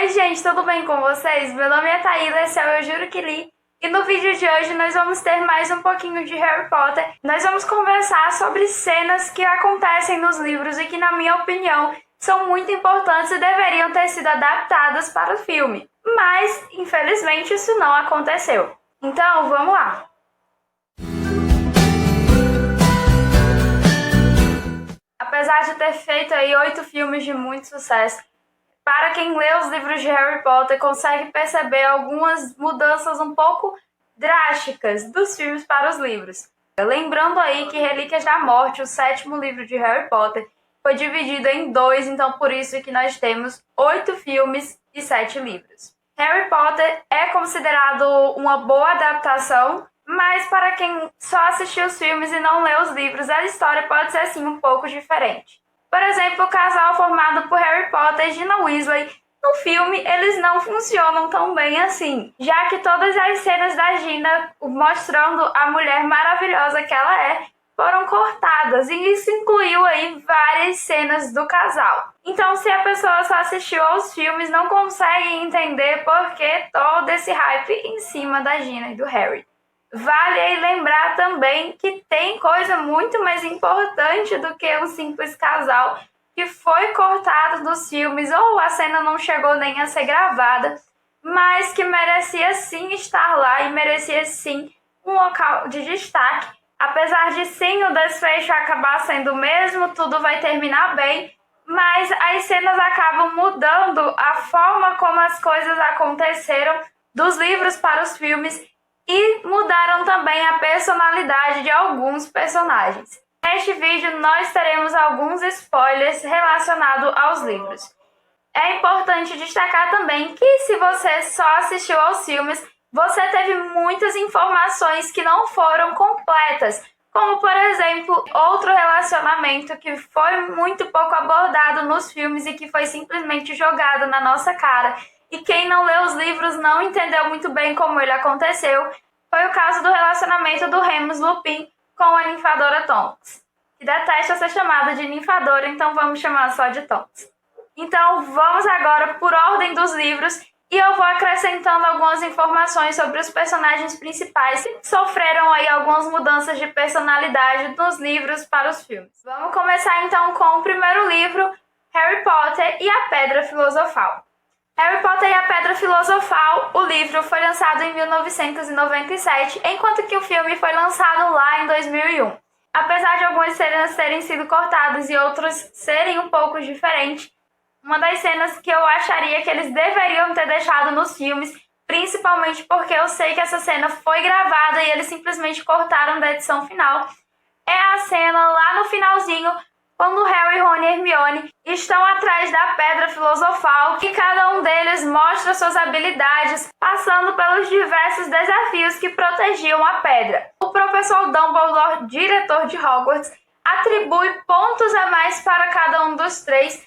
Oi, gente, tudo bem com vocês? Meu nome é Taíla, esse é o Eu Juro Que Li. E no vídeo de hoje nós vamos ter mais um pouquinho de Harry Potter. Nós vamos conversar sobre cenas que acontecem nos livros e que, na minha opinião, são muito importantes e deveriam ter sido adaptadas para o filme. Mas, infelizmente, isso não aconteceu. Então, vamos lá! Apesar de ter feito aí 8 filmes de muito sucesso, para quem lê os livros de Harry Potter, consegue perceber algumas mudanças um pouco drásticas dos filmes para os livros. Lembrando aí que Relíquias da Morte, o 7º livro de Harry Potter, foi dividido em 2, então por isso que nós temos 8 filmes e 7 livros. Harry Potter é considerado uma boa adaptação, mas para quem só assistiu os filmes e não lê os livros, a história pode ser assim um pouco diferente. Por exemplo, o casal formado por Harry Potter e Gina Weasley, no filme eles não funcionam tão bem assim, já que todas as cenas da Gina mostrando a mulher maravilhosa que ela é foram cortadas, e isso incluiu aí várias cenas do casal. Então, se a pessoa só assistiu aos filmes, não consegue entender por que todo esse hype em cima da Gina e do Harry. Vale aí lembrar também que tem coisa muito mais importante do que um simples casal que foi cortado dos filmes ou a cena não chegou nem a ser gravada, mas que merecia sim estar lá e merecia sim um local de destaque. Apesar de sim o desfecho acabar sendo o mesmo, tudo vai terminar bem, mas as cenas acabam mudando a forma como as coisas aconteceram dos livros para os filmes e mudaram também a personalidade de alguns personagens. Neste vídeo nós teremos alguns spoilers relacionados aos livros. É importante destacar também que se você só assistiu aos filmes, você teve muitas informações que não foram completas, como por exemplo, outro relacionamento que foi muito pouco abordado nos filmes e que foi simplesmente jogado na nossa cara. E quem não leu os livros não entendeu muito bem como ele aconteceu. Foi o caso do relacionamento do Remus Lupin com a ninfadora Tonks, que detesta ser chamada de ninfadora, então vamos chamar só de Tonks. Então vamos agora por ordem dos livros e eu vou acrescentando algumas informações sobre os personagens principais que sofreram aí algumas mudanças de personalidade nos livros para os filmes. Vamos começar então com o primeiro livro, Harry Potter e a Pedra Filosofal. Harry Potter e a Pedra Filosofal, o livro foi lançado em 1997, enquanto que o filme foi lançado lá em 2001. Apesar de algumas cenas terem sido cortadas e outras serem um pouco diferentes, uma das cenas que eu acharia que eles deveriam ter deixado nos filmes, principalmente porque eu sei que essa cena foi gravada e eles simplesmente cortaram da edição final, é a cena lá no finalzinho, quando Harry, Ron e Hermione estão atrás da Pedra Filosofal, que cada um deles mostra suas habilidades, passando pelos diversos desafios que protegiam a pedra. O professor Dumbledore, diretor de Hogwarts, atribui pontos a mais para cada um dos três,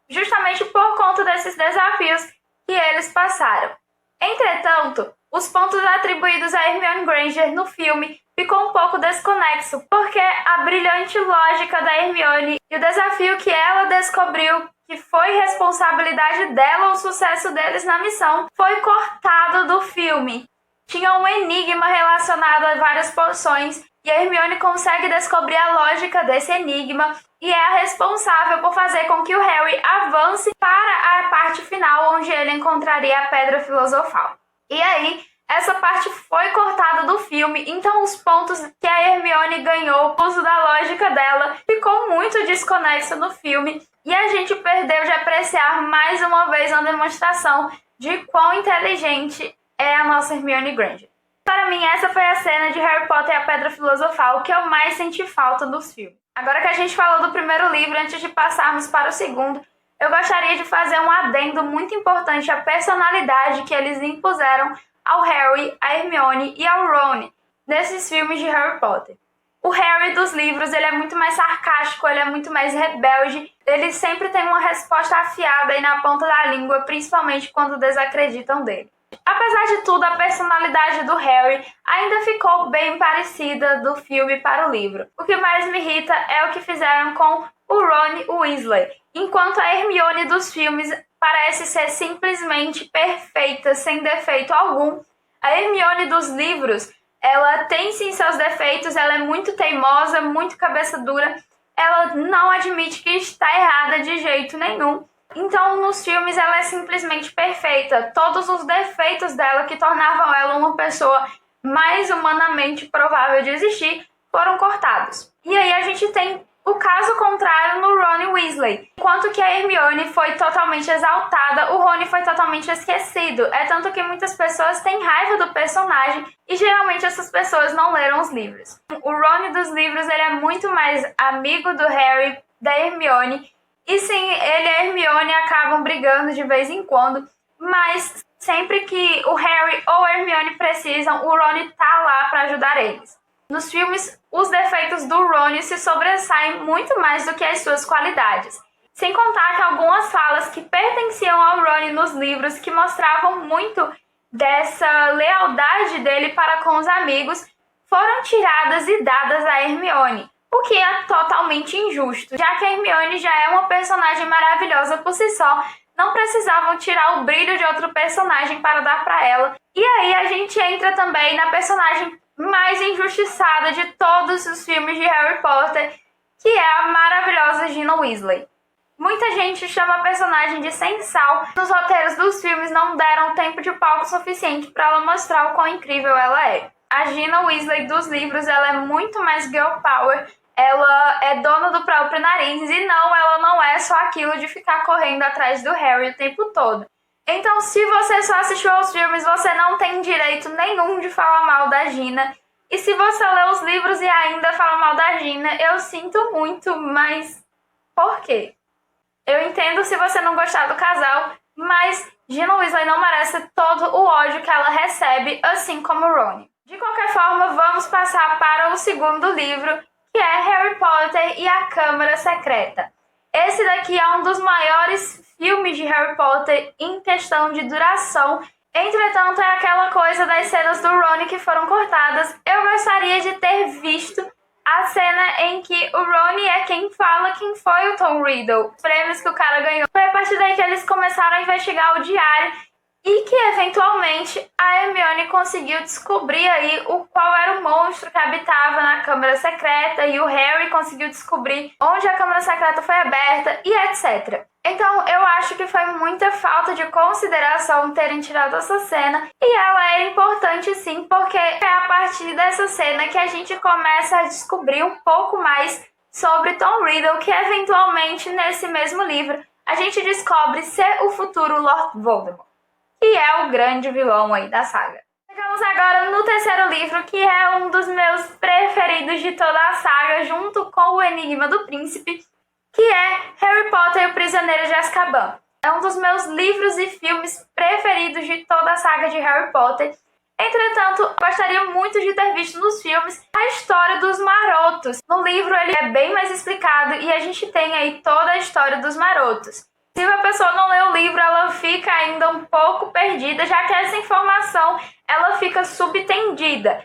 justamente por conta desses desafios que eles passaram. Entretanto, os pontos atribuídos a Hermione Granger no filme ficou um pouco desconexo, porque a brilhante lógica da Hermione e o desafio que ela descobriu que foi responsabilidade dela o sucesso deles na missão foi cortado do filme. Tinha um enigma relacionado a várias poções e a Hermione consegue descobrir a lógica desse enigma e é a responsável por fazer com que o Harry avance para a parte final onde ele encontraria a Pedra Filosofal. E aí, essa parte foi cortada do filme, então os pontos que a Hermione ganhou, o uso da lógica dela, ficou muito desconexo no filme e a gente perdeu de apreciar mais uma vez uma demonstração de quão inteligente é a nossa Hermione Granger. Para mim, essa foi a cena de Harry Potter e a Pedra Filosofal que eu mais senti falta dos filmes. Agora que a gente falou do primeiro livro, antes de passarmos para o segundo, eu gostaria de fazer um adendo muito importante à personalidade que eles impuseram ao Harry, a Hermione e ao Ron nesses filmes de Harry Potter. O Harry dos livros, ele é muito mais sarcástico, ele é muito mais rebelde, ele sempre tem uma resposta afiada aí na ponta da língua, principalmente quando desacreditam dele. Apesar de tudo, a personalidade do Harry ainda ficou bem parecida do filme para o livro. O que mais me irrita é o que fizeram com o Ron Weasley. Enquanto a Hermione dos filmes parece ser simplesmente perfeita, sem defeito algum. A Hermione dos livros, ela tem sim seus defeitos, ela é muito teimosa, muito cabeça dura, ela não admite que está errada de jeito nenhum. Então, nos filmes, ela é simplesmente perfeita. Todos os defeitos dela que tornavam ela uma pessoa mais humanamente provável de existir foram cortados. E aí a gente tem o caso contrário no Ron Weasley. Enquanto que a Hermione foi totalmente exaltada, o Rony foi totalmente esquecido. É tanto que muitas pessoas têm raiva do personagem e geralmente essas pessoas não leram os livros. O Ron dos livros, ele é muito mais amigo do Harry, da Hermione. E sim, ele e a Hermione acabam brigando de vez em quando, mas sempre que o Harry ou a Hermione precisam, o Ron tá lá para ajudar eles. Nos filmes, os defeitos do Ron se sobressaem muito mais do que as suas qualidades. Sem contar que algumas falas que pertenciam ao Ron nos livros, que mostravam muito dessa lealdade dele para com os amigos, foram tiradas e dadas a Hermione. O que é totalmente injusto, já que a Hermione já é uma personagem maravilhosa por si só, não precisavam tirar o brilho de outro personagem para dar para ela. E aí a gente entra também na personagem mais injustiçada de todos os filmes de Harry Potter, que é a maravilhosa Gina Weasley. Muita gente chama a personagem de sem sal. Nos roteiros dos filmes não deram tempo de palco suficiente para ela mostrar o quão incrível ela é. A Gina Weasley dos livros, ela é muito mais girl power. Ela é dona do próprio nariz e não, ela não é só aquilo de ficar correndo atrás do Harry o tempo todo. Então, se você só assistiu aos filmes, você não tem direito nenhum de falar mal da Gina. E se você lê os livros e ainda fala mal da Gina, eu sinto muito, mas por quê? Eu entendo se você não gostar do casal, mas Gina Weasley não merece todo o ódio que ela recebe, assim como Ron. De qualquer forma, vamos passar para o segundo livro, que é Harry Potter e a Câmara Secreta. Esse daqui é um dos maiores filmes de Harry Potter em questão de duração. Entretanto, é aquela coisa das cenas do Ron que foram cortadas. Eu gostaria de ter visto a cena em que o Ron é quem fala quem foi o Tom Riddle, os prêmios que o cara ganhou. Foi a partir daí que eles começaram a investigar o diário e que, eventualmente, a Hermione conseguiu descobrir aí qual era o monstro que habitava na Câmara Secreta, e o Harry conseguiu descobrir onde a Câmara Secreta foi aberta e etc. Então, eu acho que foi muita falta de consideração terem tirado essa cena, e ela é importante sim, porque é a partir dessa cena que a gente começa a descobrir um pouco mais sobre Tom Riddle, que eventualmente, nesse mesmo livro, a gente descobre ser o futuro Lord Voldemort, que é o grande vilão aí da saga. Chegamos agora no terceiro livro, que é um dos meus preferidos de toda a saga, junto com O Enigma do Príncipe, que é Harry Potter e o Prisioneiro de Azkaban. É um dos meus livros e filmes preferidos de toda a saga de Harry Potter. Entretanto, gostaria muito de ter visto nos filmes a história dos marotos. No livro ele é bem mais explicado e a gente tem aí toda a história dos marotos. Se a pessoa não lê o livro, ela fica ainda um pouco perdida, já que essa informação ela fica subtendida.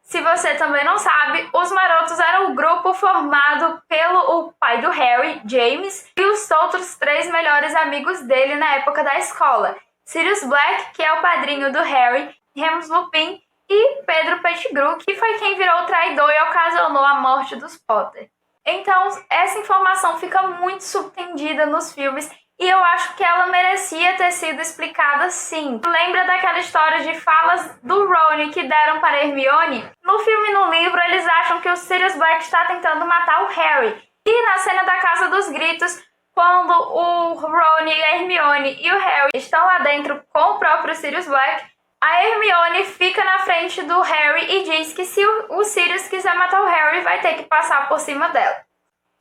Se você também não sabe, os marotos eram o grupo formado pelo pai do Harry, James, e os outros 3 melhores amigos dele na época da escola. Sirius Black, que é o padrinho do Harry, Remus Lupin e Pedro Pettigrew, que foi quem virou o traidor e ocasionou a morte dos Potter. Então, essa informação fica muito subtendida nos filmes e eu acho que ela merecia ter sido explicada sim. Lembra daquela história de falas do Ron que deram para Hermione? No filme e no livro, eles acham que o Sirius Black está tentando matar o Harry. E na cena da Casa dos Gritos, quando o Ron, a Hermione e o Harry estão lá dentro com o próprio Sirius Black, a Hermione fica na frente do Harry e diz que se o Sirius quiser matar o Harry, vai ter que passar por cima dela.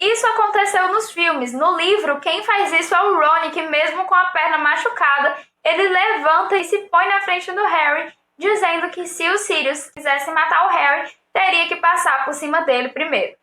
Isso aconteceu nos filmes. No livro, quem faz isso é o Ron, que mesmo com a perna machucada, ele levanta e se põe na frente do Harry, dizendo que se o Sirius quisesse matar o Harry, teria que passar por cima dele primeiro.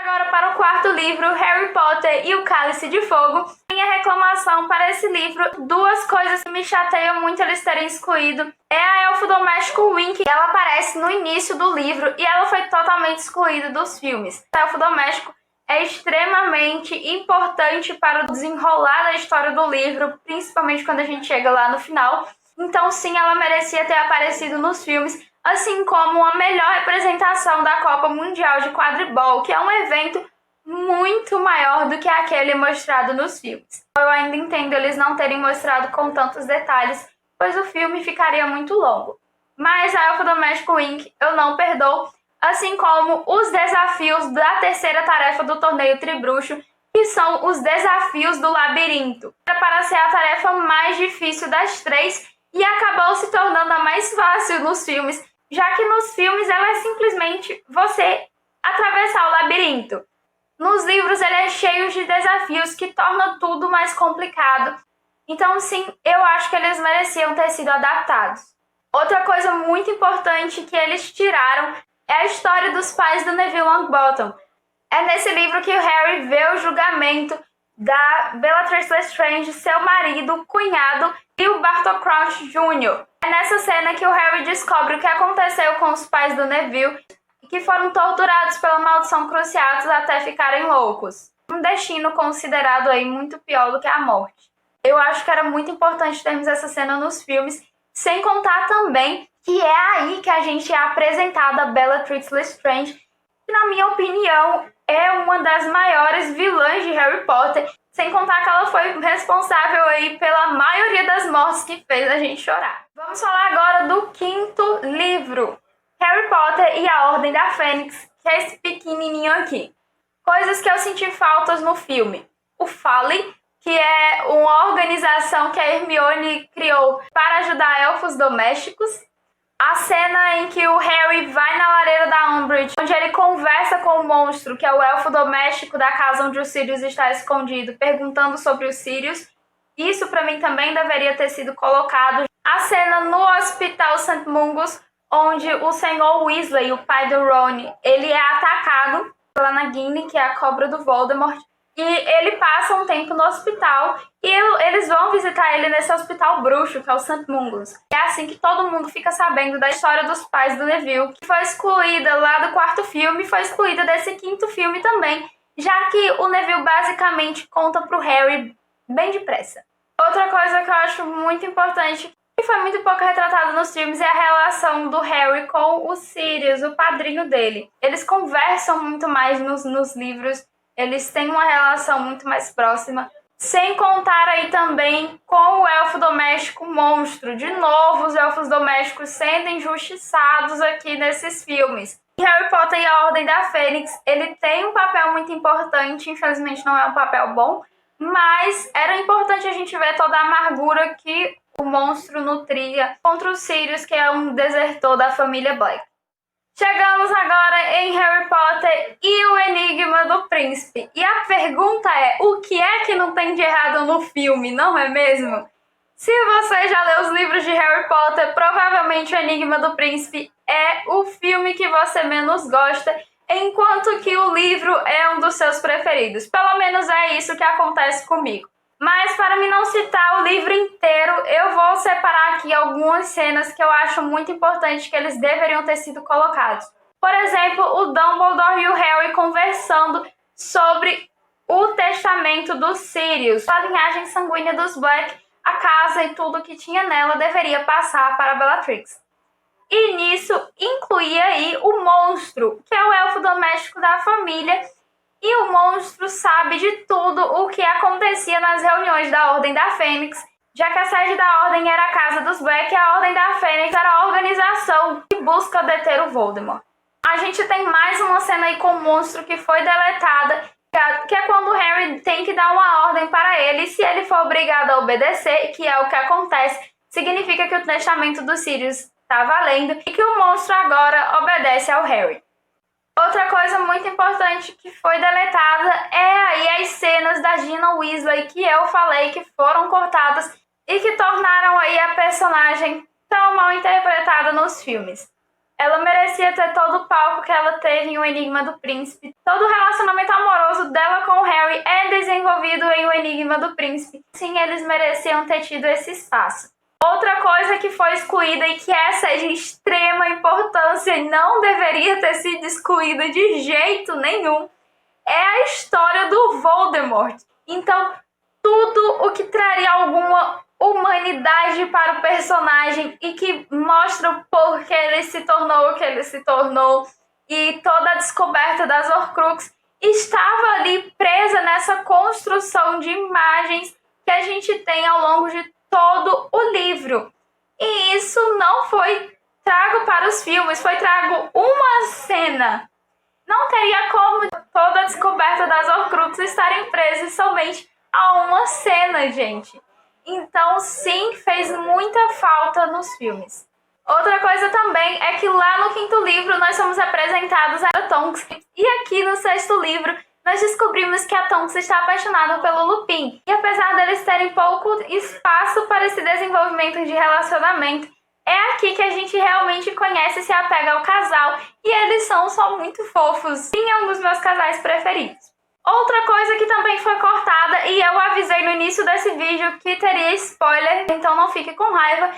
Agora para o quarto livro, Harry Potter e o Cálice de Fogo. Minha reclamação para esse livro, 2 coisas que me chateiam muito eles terem excluído. É a elfo doméstico Winky, ela aparece no início do livro e ela foi totalmente excluída dos filmes. A elfo doméstico é extremamente importante para o desenrolar da história do livro, principalmente quando a gente chega lá no final. Então, sim, ela merecia ter aparecido nos filmes, assim como a melhor representação da Copa Mundial de Quadribol, que é um evento muito maior do que aquele mostrado nos filmes. Eu ainda entendo eles não terem mostrado com tantos detalhes, pois o filme ficaria muito longo. Mas a Elfo Doméstico Inc. eu não perdoo, assim como os desafios da terceira tarefa do torneio Tribruxo, que são os desafios do labirinto. Era para ser a tarefa mais difícil das três e acabou se tornando a mais fácil nos filmes, já que nos filmes ela é simplesmente você atravessar o labirinto. Nos livros ele é cheio de desafios que torna tudo mais complicado. Então sim, eu acho que eles mereciam ter sido adaptados. Outra coisa muito importante que eles tiraram é a história dos pais do Neville Longbottom. É nesse livro que o Harry vê o julgamento da Bellatrix Lestrange, seu marido, cunhado e o Bartol Crouch Jr. É nessa cena que o Harry descobre o que aconteceu com os pais do Neville, que foram torturados pela maldição Cruciatus até ficarem loucos. Um destino considerado aí muito pior do que a morte. Eu acho que era muito importante termos essa cena nos filmes, sem contar também que é aí que a gente é apresentada a Bellatrix Lestrange, que na minha opinião é uma das maiores vilãs de Harry Potter, sem contar que ela foi responsável aí pela maioria das mortes que fez a gente chorar. Vamos falar agora do quinto livro, Harry Potter e a Ordem da Fênix, que é esse pequenininho aqui. Coisas que eu senti faltas no filme. O Fale, que é uma organização que a Hermione criou para ajudar elfos domésticos. A cena em que o Harry vai na lareira da Umbridge, onde ele conversa com o monstro, que é o elfo doméstico da casa onde o Sirius está escondido, perguntando sobre os Sirius. Isso para mim também deveria ter sido colocado. A cena no Hospital St. Mungus, onde o Senhor Weasley, o pai do Ron, ele é atacado pela Nagini, que é a cobra do Voldemort. E ele passa um tempo no hospital e eles vão visitar ele nesse hospital bruxo, que é o St. Mungus. É assim que todo mundo fica sabendo da história dos pais do Neville, que foi excluída lá do quarto filme e foi excluída desse quinto filme também, já que o Neville basicamente conta pro Harry bem depressa. Outra coisa que eu acho muito importante, que foi muito pouco retratado nos filmes, é a relação do Harry com o Sirius, o padrinho dele. Eles conversam muito mais nos livros. Eles têm uma relação muito mais próxima. Sem contar aí também com o elfo doméstico monstro. De novo, os elfos domésticos sendo injustiçados aqui nesses filmes. E Harry Potter e a Ordem da Fênix, ele tem um papel muito importante. Infelizmente não é um papel bom. Mas era importante a gente ver toda a amargura que o monstro nutria contra o Sirius, que é um desertor da família Black. Chegamos agora em Harry Potter e o Enigma do Príncipe. E a pergunta é, o que é que não tem de errado no filme, não é mesmo? Se você já leu os livros de Harry Potter, provavelmente o Enigma do Príncipe é o filme que você menos gosta, enquanto que o livro é um dos seus preferidos. Pelo menos é isso que acontece comigo. Mas para me não citar o livro inteiro, eu vou separar aqui algumas cenas que eu acho muito importante que eles deveriam ter sido colocados. Por exemplo, o Dumbledore e o Harry conversando sobre o testamento dos Sirius. A linhagem sanguínea dos Black, a casa e tudo que tinha nela deveria passar para Bellatrix. E nisso incluía aí o monstro, que é o elfo doméstico da família. E o monstro sabe de tudo o que acontecia nas reuniões da Ordem da Fênix, já que a sede da Ordem era a Casa dos Black e a Ordem da Fênix era a organização que busca deter o Voldemort. A gente tem mais uma cena aí com o monstro que foi deletada, que é quando o Harry tem que dar uma ordem para ele, e se ele for obrigado a obedecer, que é o que acontece, significa que o testamento dos Sirius está valendo e que o monstro agora obedece ao Harry. Outra coisa muito importante que foi deletada é aí as cenas da Gina Weasley, que eu falei que foram cortadas e que tornaram aí a personagem tão mal interpretada nos filmes. Ela merecia ter todo o palco que ela teve em O Enigma do Príncipe. Todo o relacionamento amoroso dela com o Harry é desenvolvido em O Enigma do Príncipe. Sim, eles mereciam ter tido esse espaço. Outra coisa que foi excluída e que essa é de extrema importância e não deveria ter sido excluída de jeito nenhum é a história do Voldemort. Então, tudo o que traria alguma humanidade para o personagem e que mostra o porquê ele se tornou o que ele se tornou e toda a descoberta das Horcruxes estava ali presa nessa construção de imagens que a gente tem ao longo de todo o livro. E isso não foi trago para os filmes, foi trago uma cena. Não teria como toda a descoberta das Horcruxes estarem presas somente a uma cena, gente. Então, sim, fez muita falta nos filmes. Outra coisa também é que lá no 5º livro nós somos apresentados a Tonks. E aqui no 6º livro nós descobrimos que a Tonks está apaixonada pelo Lupin. E apesar deles terem pouco espaço para esse desenvolvimento de relacionamento, é aqui que a gente realmente conhece e se apega ao casal. E eles são só muito fofos. Sim, é um dos meus casais preferidos. Outra coisa que também foi cortada, e eu avisei no início desse vídeo que teria spoiler, então não fique com raiva,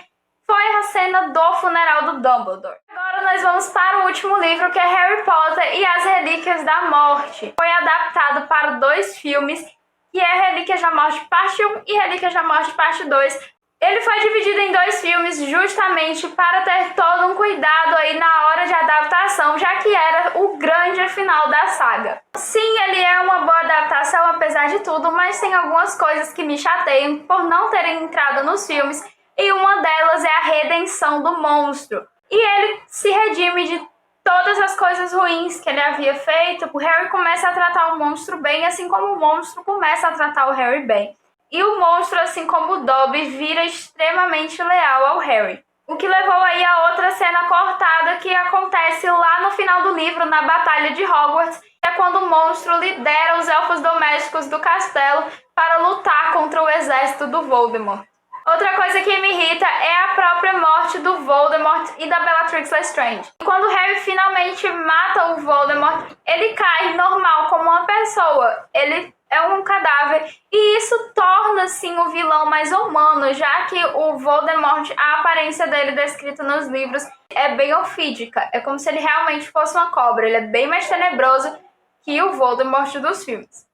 foi a cena do funeral do Dumbledore. Agora nós vamos para o último livro, que é Harry Potter e as Relíquias da Morte. Foi adaptado para 2 filmes, que é Relíquias da Morte Parte 1 e Relíquias da Morte Parte 2. Ele foi dividido em 2 filmes justamente para ter todo um cuidado aí na hora de adaptação, já que era o grande final da saga. Sim, ele é uma boa adaptação apesar de tudo, mas tem algumas coisas que me chateiam por não terem entrado nos filmes, e uma delas é a redenção do monstro. E ele se redime de todas as coisas ruins que ele havia feito. O Harry começa a tratar o monstro bem, assim como o monstro começa a tratar o Harry bem. E o monstro, assim como o Dobby, vira extremamente leal ao Harry. O que levou aí a outra cena cortada que acontece lá no final do livro, na Batalha de Hogwarts, é quando o monstro lidera os elfos domésticos do castelo para lutar contra o exército do Voldemort. Outra coisa que me irrita é a própria morte do Voldemort e da Bellatrix Lestrange. E quando Harry finalmente mata o Voldemort, ele cai normal como uma pessoa. Ele é um cadáver. E isso torna, sim, o vilão mais humano, já que o Voldemort, a aparência dele descrita nos livros é bem ofídica. É como se ele realmente fosse uma cobra. Ele é bem mais tenebroso que o Voldemort dos filmes.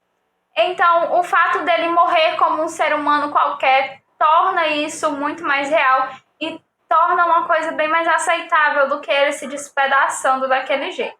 Então, o fato dele morrer como um ser humano qualquer torna isso muito mais real e torna uma coisa bem mais aceitável do que ele se despedaçando daquele jeito.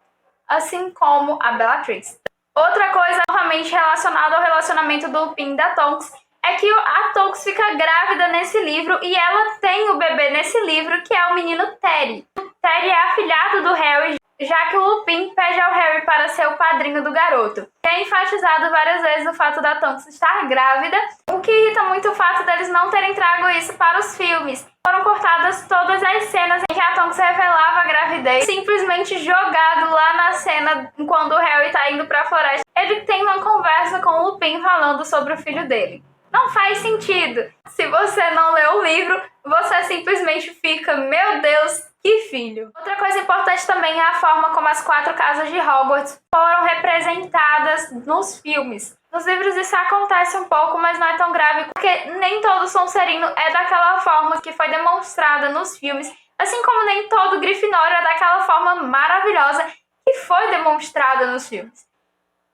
Assim como a Bellatrix. Outra coisa novamente relacionada ao relacionamento do Lupin e da Tonks é que a Tonks fica grávida nesse livro e ela tem o bebê nesse livro, que é o menino Terry. O Terry é afilhado do Harry, já que o Lupin pede ao Harry para ser o padrinho do garoto. É enfatizado várias vezes o fato da Tonks estar grávida, o que irrita muito o fato deles não terem trago isso para os filmes. Foram cortadas todas as cenas em que a Tonks revelava a gravidez, simplesmente jogado lá na cena quando o Harry está indo para a floresta. Ele tem uma conversa com o Lupin falando sobre o filho dele. Não faz sentido. Se você não lê o livro, você simplesmente fica, meu Deus, que filho. Outra coisa importante também é a forma como as 4 casas de Hogwarts foram representadas nos filmes. Nos livros isso acontece um pouco, mas não é tão grave, porque nem todo Sonserino é daquela forma que foi demonstrada nos filmes, assim como nem todo Grifinório é daquela forma maravilhosa que foi demonstrada nos filmes.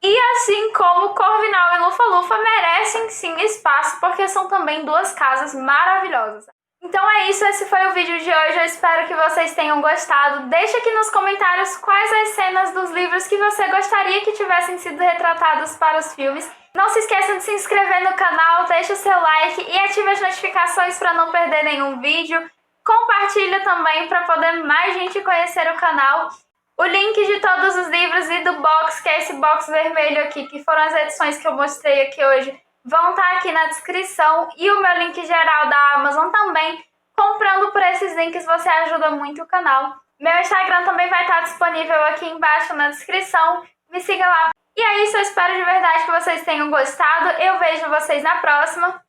E assim como Corvinal e Lufa-Lufa merecem sim espaço, porque são também 2 casas maravilhosas. Então é isso, esse foi o vídeo de hoje, eu espero que vocês tenham gostado. Deixa aqui nos comentários quais as cenas dos livros que você gostaria que tivessem sido retratadas para os filmes. Não se esqueçam de se inscrever no canal, deixa o seu like e ative as notificações para não perder nenhum vídeo. Compartilha também para poder mais gente conhecer o canal. O link de todos os livros e do box, que é esse box vermelho aqui, que foram as edições que eu mostrei aqui hoje, vão estar aqui na descrição, e o meu link geral da Amazon também. Comprando por esses links você ajuda muito o canal. Meu Instagram também vai estar disponível aqui embaixo na descrição. Me siga lá. E é isso, eu espero de verdade que vocês tenham gostado. Eu vejo vocês na próxima.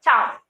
Tchau!